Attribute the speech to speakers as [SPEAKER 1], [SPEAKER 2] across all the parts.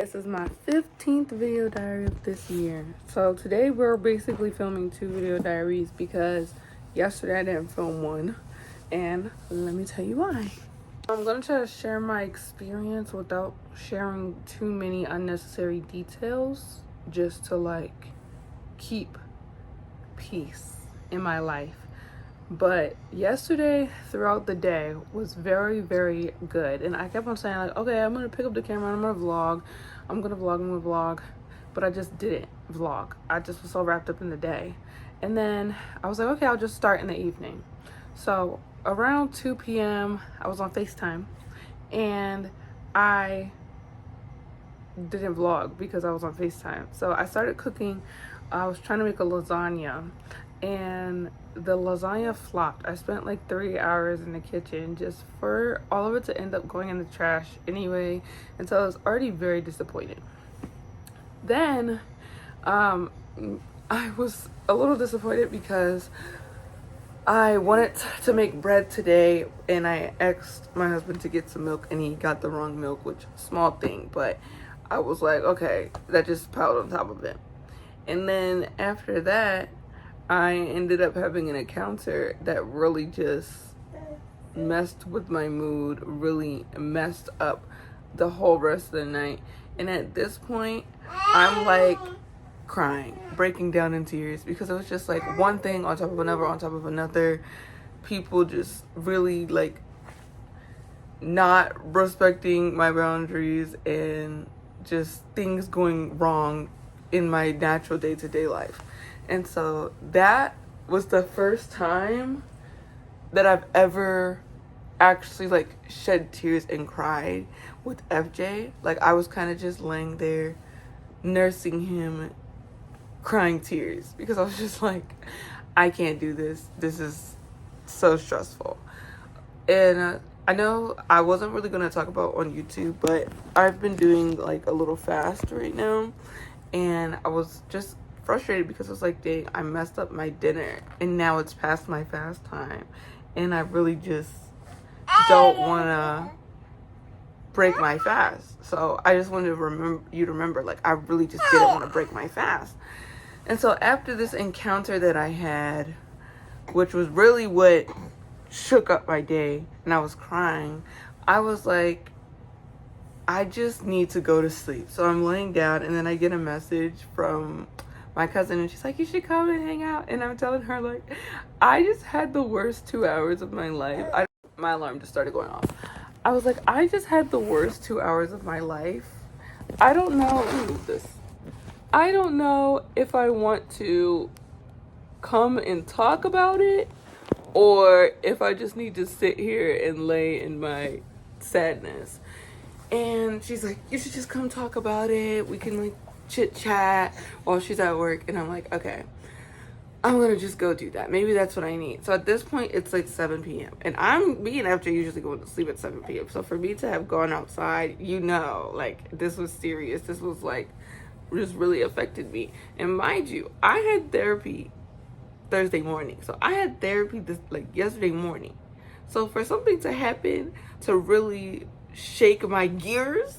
[SPEAKER 1] This is my 15th video diary of this year. So today we're basically filming 2 video diaries because yesterday I didn't film one. And let me tell you why. I'm going to try to share my experience without sharing too many unnecessary details, just to keep peace in my life. But yesterday throughout the day was very, very good. And I kept on saying okay, I'm going to pick up the camera and I'm going to vlog. But I just didn't vlog. I just was so wrapped up in the day. And then I was like, okay, I'll just start in the evening. So around 2 p.m. I was on FaceTime and I didn't vlog because I was on FaceTime. So I started cooking. I was trying to make a lasagna and the lasagna flopped. I spent like 3 hours in the kitchen just for all of it to end up going in the trash anyway, and so I was already very disappointed. Then I was a little disappointed because I wanted to make bread today and I asked my husband to get some milk and he got the wrong milk, which small thing, but I was like, okay, that just piled on top of it. And then after that I ended up having an encounter that really just messed with my mood, really messed up the whole rest of the night. And at this point, I'm like crying, breaking down in tears because it was just like one thing on top of another, on top of another. People just really not respecting my boundaries and just things going wrong in my natural day-to-day life. And so that was the first time that I've ever actually shed tears and cried with FJ. I was kind of just laying there nursing him, crying tears because I was just like, I can't do this. This is so stressful. And I know I wasn't really going to talk about on YouTube, but I've been doing a little fast right now. And I was just frustrated because I was like, dang, I messed up my dinner and now it's past my fast time and I really just don't want to break my fast. So I just wanted to remember I really just didn't want to break my fast. And so after this encounter that I had, which was really what shook up my day and I was crying, I was like, I just need to go to sleep. So I'm laying down and then I get a message from my cousin and she's like, you should come and hang out. And I'm telling her I just had the worst 2 hours of my life. My alarm just started going off. I was like, I just had the worst 2 hours of my life. I don't know. Let me move this. I don't know if I want to come and talk about it or if I just need to sit here and lay in my sadness. And she's like, you should just come talk about it. We can chit chat while she's at work. And I'm like, okay, I'm going to just go do that. Maybe that's what I need. So at this point, it's 7 p.m. And me and FJ usually go to sleep at 7 p.m. So for me to have gone outside, this was serious. This was just really affected me. And mind you, I had therapy Thursday morning. So I had therapy yesterday morning. So for something to happen to really shake my gears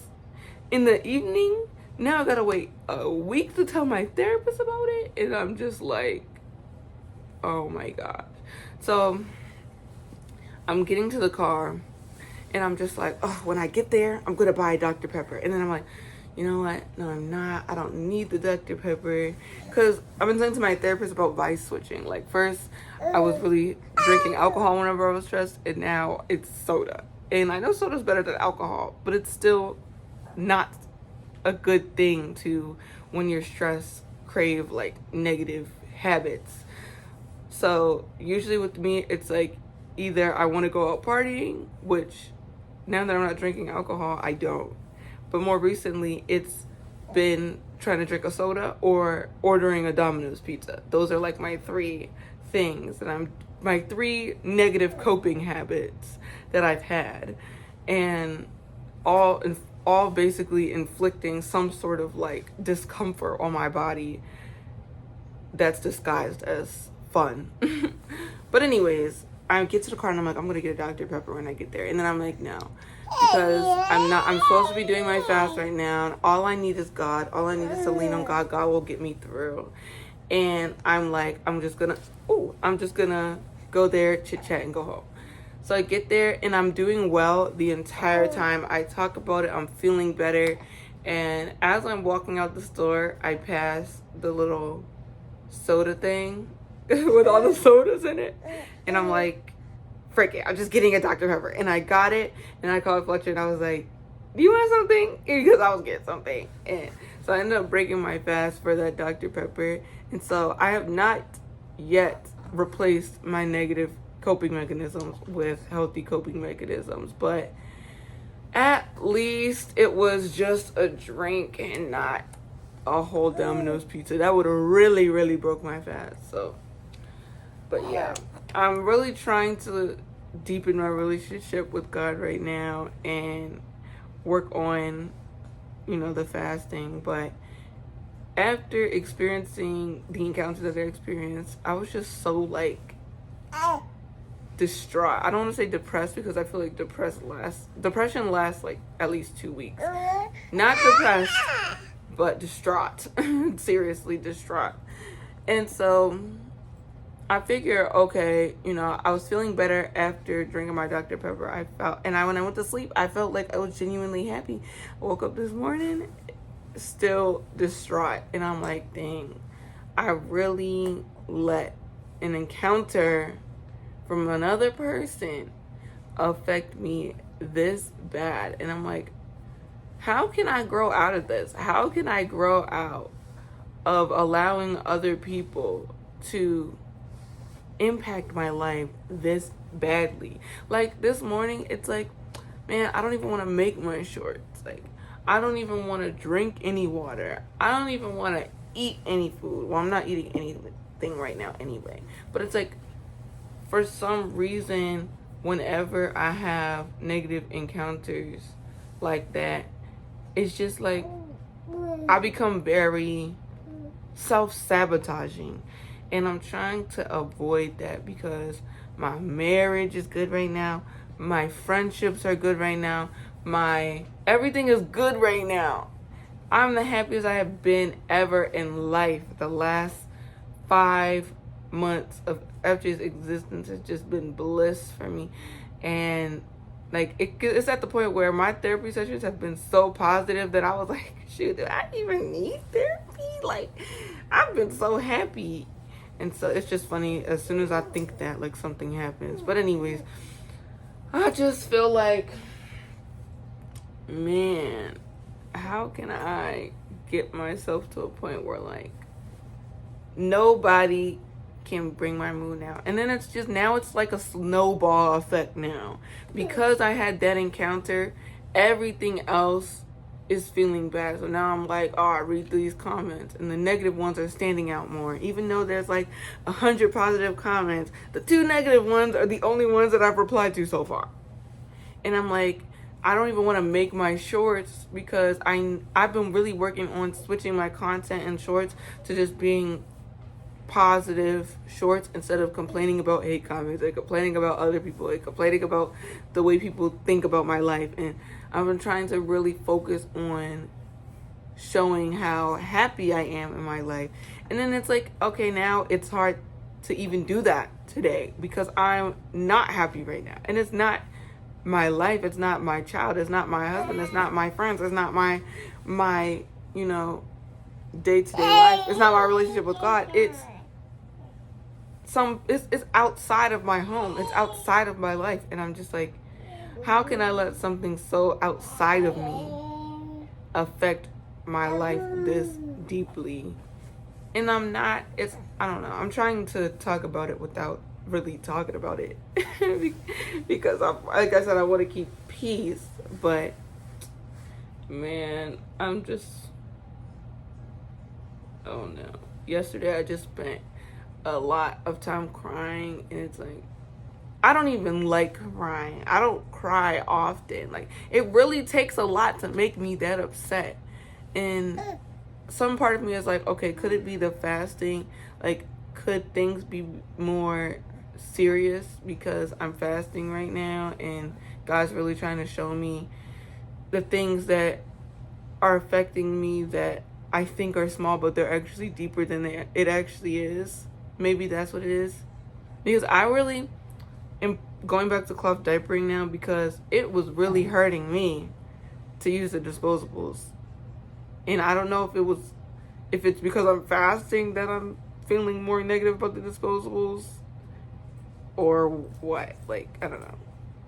[SPEAKER 1] in the evening, now I gotta wait a week to tell my therapist about it, and I'm just like, oh my gosh. So I'm getting to the car and I'm just like, oh, when I get there I'm gonna buy Dr. Pepper. And then I'm like, you know what, no, I'm not. I don't need the Dr. Pepper, because I've been saying to my therapist about vice switching. First I was really drinking alcohol whenever I was stressed, and now it's soda. And I know soda's better than alcohol, but it's still not a good thing to, when you're stressed, crave negative habits. So usually with me, it's either I want to go out partying, which now that I'm not drinking alcohol, I don't. But more recently, it's been trying to drink a soda or ordering a Domino's pizza. Those are my 3 things, and my 3 negative coping habits that I've had, and all basically inflicting some sort of discomfort on my body that's disguised as fun. But anyways, I get to the car and I'm like, I'm gonna get a Dr. Pepper when I get there. And then I'm like, no. Because I'm supposed to be doing my fast right now. And all I need is God. All I need is to lean on God. God will get me through. And I'm like, I'm just gonna go there, chit chat, and go home. So I get there and I'm doing well the entire time. I talk about it, I'm feeling better. And as I'm walking out the store, I pass the little soda thing with all the sodas in it. And I'm like, frick it, I'm just getting a Dr. Pepper. And I got it, and I called Fletcher and I was like, do you want something? Because I was getting something. And so I ended up breaking my fast for that Dr. Pepper. And so I have not yet replaced my negative coping mechanisms with healthy coping mechanisms, but at least it was just a drink and not a whole Domino's pizza. That would have really, really broke my fast. So, but yeah, I'm really trying to deepen my relationship with God right now and work on, the fasting. But after experiencing the encounters that I experienced, I was just so distraught. I don't want to say depressed because I feel like depression lasts like at least 2 weeks. Not depressed, but distraught. Seriously distraught. And so I figure, okay, I was feeling better after drinking my Dr. Pepper. When I went to sleep, I felt like I was genuinely happy. I woke up this morning still distraught, and I'm like, dang, I really let an encounter from another person affect me this bad. And I'm like, how can I grow out of this? How can I grow out of allowing other people to impact my life this badly? Like this morning, it's like, man, I don't even want to make my shorts. Like, I don't even want to drink any water. I don't even want to eat any food. Well, I'm not eating anything right now anyway. But it's like, for some reason, whenever I have negative encounters like that, it's just like I become very self-sabotaging. And I'm trying to avoid that because my marriage is good right now. My friendships are good right now. Everything is good right now. I'm the happiest I have been ever in life. The last 5 months of FJ's existence has just been bliss for me. And like it's at the point where my therapy sessions have been so positive that I was like, shoot, do I even need therapy? Like, I've been so happy. And so it's just funny, as soon as I think that, like, something happens. But anyways, I just feel like, man, how can I get myself to a point where, like, nobody can bring my mood now? And then now it's like a snowball effect now. Because I had that encounter, everything else is feeling bad. So now I'm like, I read these comments and the negative ones are standing out more. Even though there's like 100 positive comments, the 2 negative ones are the only ones that I've replied to so far. And I'm like, I don't even want to make my shorts because I've been really working on switching my content and shorts to just being positive shorts instead of complaining about hate comments, like complaining about other people, like complaining about the way people think about my life. And I've been trying to really focus on showing how happy I am in my life. And then it's like, okay, now it's hard to even do that today because I'm not happy right now. And it's not my life, it's not my child, it's not my husband, it's not my friends, it's not my day-to-day life, it's not my relationship with God. It's outside of my home, it's outside of my life. And I'm just like, how can I let something so outside of me affect my life this deeply? And I don't know, I'm trying to talk about it without really talking about it because like I said, I want to keep peace. But man, oh no, yesterday I just spent a lot of time crying, and it's like, I don't even like crying. I don't cry often. Like, it really takes a lot to make me that upset. And some part of me is like, okay, could it be the fasting? Like, could things be more serious because I'm fasting right now, and God's really trying to show me the things that are affecting me that I think are small, but they're actually deeper than it actually is. Maybe that's what it is. Because I really am going back to cloth diapering now because it was really hurting me to use the disposables. And I don't know if it's because I'm fasting that I'm feeling more negative about the disposables or what. Like, I don't know.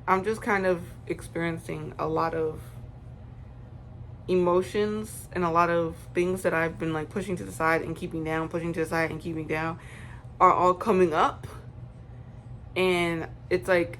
[SPEAKER 1] I'm just kind of experiencing a lot of emotions and a lot of things that I've been like pushing to the side and keeping down, pushing to the side and keeping down are all coming up. And it's like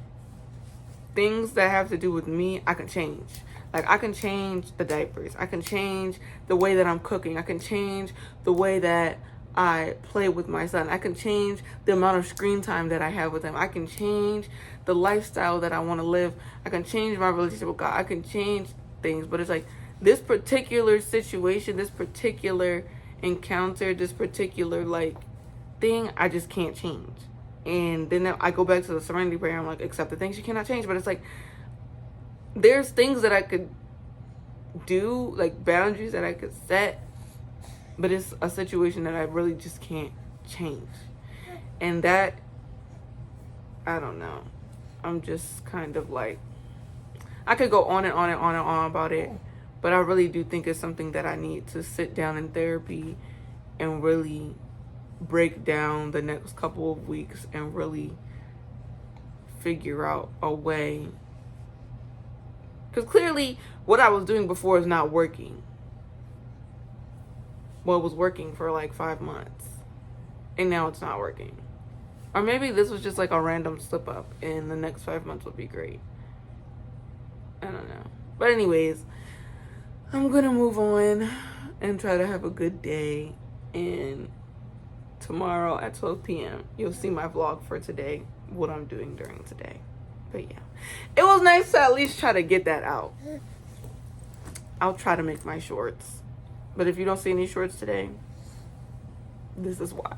[SPEAKER 1] things that have to do with me, I can change. Like, I can change the diapers. I can change the way that I'm cooking. I can change the way that I play with my son. I can change the amount of screen time that I have with him. I can change the lifestyle that I want to live. I can change my relationship with God. I can change things. But it's like this particular situation, this particular encounter, this particular like thing, I just can't change. And then I go back to the serenity prayer. I'm like, accept the things you cannot change. But it's like, there's things that I could do, like boundaries that I could set, but it's a situation that I really just can't change. And that, I don't know. I'm just kind of like, I could go on and on and on and on about it, but I really do think it's something that I need to sit down in therapy and really break down the next couple of weeks and really figure out a way. Because clearly what I was doing before is not working. Well, it was working for like 5 months. And now it's not working. Or maybe this was just like a random slip up and the next 5 months would be great. I don't know. But anyways, I'm going to move on and try to have a good day. And tomorrow at 12 p.m. you'll see my vlog for today, what I'm doing during today. But yeah, it was nice to at least try to get that out. I'll try to make my shorts, but if you don't see any shorts today, this is why.